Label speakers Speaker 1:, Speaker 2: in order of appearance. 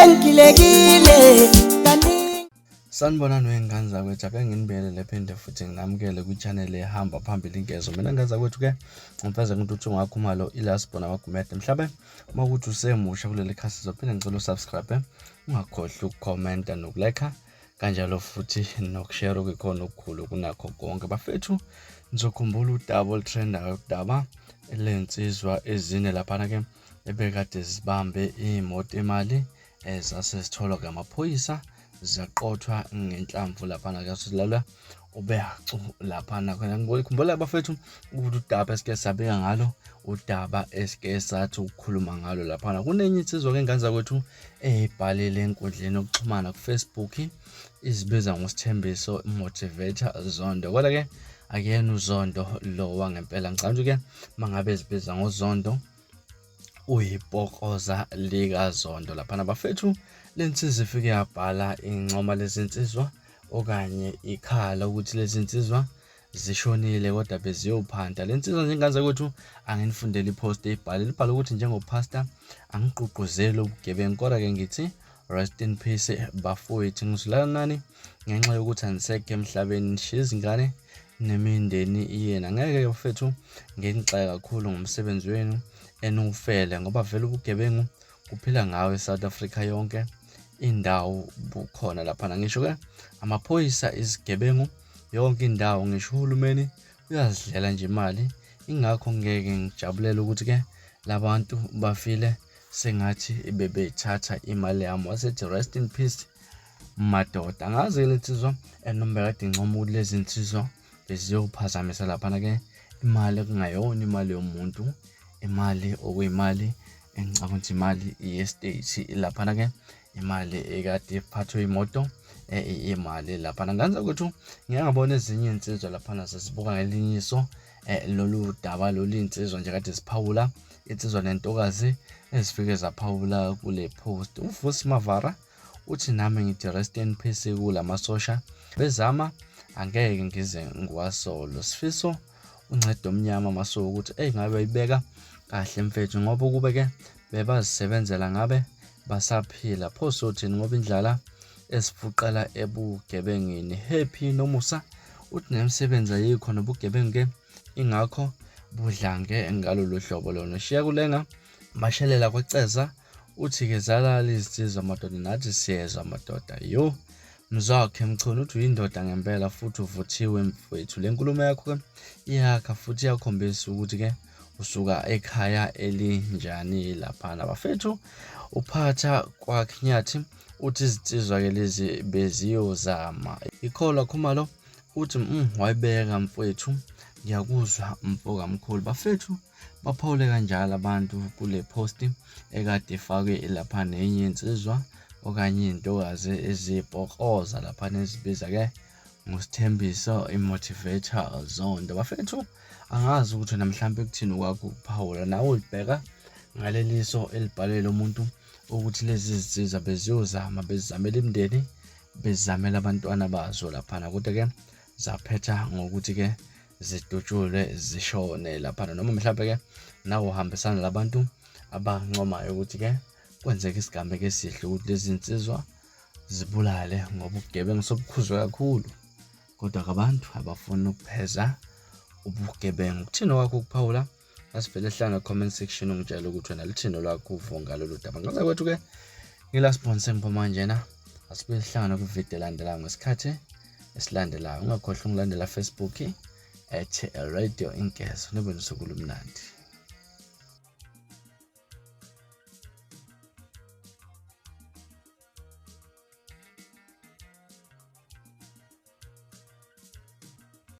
Speaker 1: engilekile kaningi.
Speaker 2: Sanibonani wengane zakwethu, ake nginibiyelele phinde futhi nginamukele kwi-channel ehamba phambili inkezo. Mina ngane zakwethu ke ngifeza ukuthi ungakhumalo ilasibona wagumede mhlabe uma ukuthi usemusha kuleli khasi sizophinde ngicela usubscribe, ungakhohlwa ukukhomenta nokulike kanjalo futhi nokushare okukhona okukhulu kunakho konke. Bafethu nizokhumbula udaba olutrendayo, udaba lensizwa ezine laphana ke ebekade zibambe imoto imali zasezitholwa ngamaphoyisa zaqothwa ngenhlamvu laphana ke silalwa ubehacu laphana. Ngikhumbula bafethu ukuthi udaba esike sabeka ngalo, udaba esike sathi ukukhuluma ngalo laphana. Kunenye insizwa ke ngane zakwethu ebhalile enkundleni yokuxhumana ku-Facebook izibiza ngosithembiso motivator Zondo, kodwa ke akuyena uZondo lo wangempela. Ngicabanga ke mangabe ezibiza ngoZondo uyipokoza lika Zondo laphana. Bafethu lensiza ifike yabhala incoma lezinsizwa okanye ikhala ukuthi lezi nsizwa zishonile kodwa beziyophanda. Lensizwa njengane zakwethu anginifundele ipost ebhalile ukuthi njengopastor angigqugquzeli ubugebengu, kodwa ke ngithi rest in peace bafowethu. Ngizulana nani ngenxa yokuthi aniseke emhlabeni, nishiya izingane nemindeni yena. Ngeke bafethu ngenixaka kakhulu ngomsebenzi wenu eniwufele ngoba vele ubugebengu kuphila ngawe eSouth Africa yonke indawo bukhona laphana. Ngisho ke amaphoyisa, izigebengu, yonke indawo, ngisho uhulumeni uyazidlela nje imali. Ingakho ngeke ngijabulele ukuthi ke labantu bafile sengathi bebethatha imali yami. Wasethi rest in peace madoda. Angazi lensizwa noma bekade incoma ukuthi lezi nsizwa beziyophazamisa laphana ke imali kungayona imali yomuntu, imali okuyimali engicabanga ukuthi imali ye-state laphana ke imali ekade iphathwe imoto imali laphana. Ngane zakwethu ngeke ngabona ezinye insizwa laphana sesibuka ngelinye iso lolu daba lolu insizwa nje kade siphawula insizwa nentokazi ezifike zaphawula kule post. Uvusi Mavara uthi nami ngithi rest in peace kulamasosha bezama, angeke ngize ngiwasolo. Sifiso uncedo omnyama maso ukuthi ngabe bayibeka kahle mfethu ngoba kube ke bebazisebenzela ngabe basaphila pho sothini ngoba indlala esifuqela ebugebengini. Happy nomusa uthi nemisebenzi ayikho nobugebengu ke ingakho budlange ngalolu hlobo lona. Shiya kulenga mashelela kweceza uthi ke zalala izizwe amadoda nathi siyezwa amadoda. Yo mzakhe mchunu uthi uyindoda ngempela futhi uvuthiwe mfowethu. Le nkulumo yakho ke iyakha futhi iyakhombisa ukuthi ke usuka ekhaya elinjani laphana. Bafethu uphatha kwakhinyathi uthi izinsizwa ke lezi beziyozama ikholwa khumalo uthi wayibeka mfowethu, ngiyakuzwa mfoka mkhulu. Bafethu baphawule kanjalo abantu kule post ekade ifakwe lapha nenye insizwa okanye intokazi ezibhokoza lapha ezibiza ke ngosithembiso imotivator Zondo. Bafethu angazi ukuthi namhlanje kuthini kwakho ukuphawula nawe ulibheka ngaleliso elibhalele umuntu ukuthi lezi zinsizwa beziyozama, bezamela imindeni, bezamela abantwana bazo laphana, kodwa ke zaphetha ngokuthi ke zidutshulwe zishone laphana. Noma mhlawumbe ke nawe uhambisana labantu abancomayo ukuthi ke kwenzeka isigameko esihle ukuthi lezi nsizwa zibulale ngoba ubugebengu sobukhuzwe kakhulu, kodwa abantu abafuna ukupheza ubugebengu. Kuthini kwakho ukuphawula? Asivele ehlanga comment section ungitshela ukuthi wena lithini lwakho uvo ngalolu daba. Ngaze kwethu ke ngila sponsor ngipho njena, asibe sihlangana ku-video elandelayo ngesikhathi esilandelayo. Ungakhohlwa ungilandela Facebook @radio inkezo. Nibe nosuku olumnandi.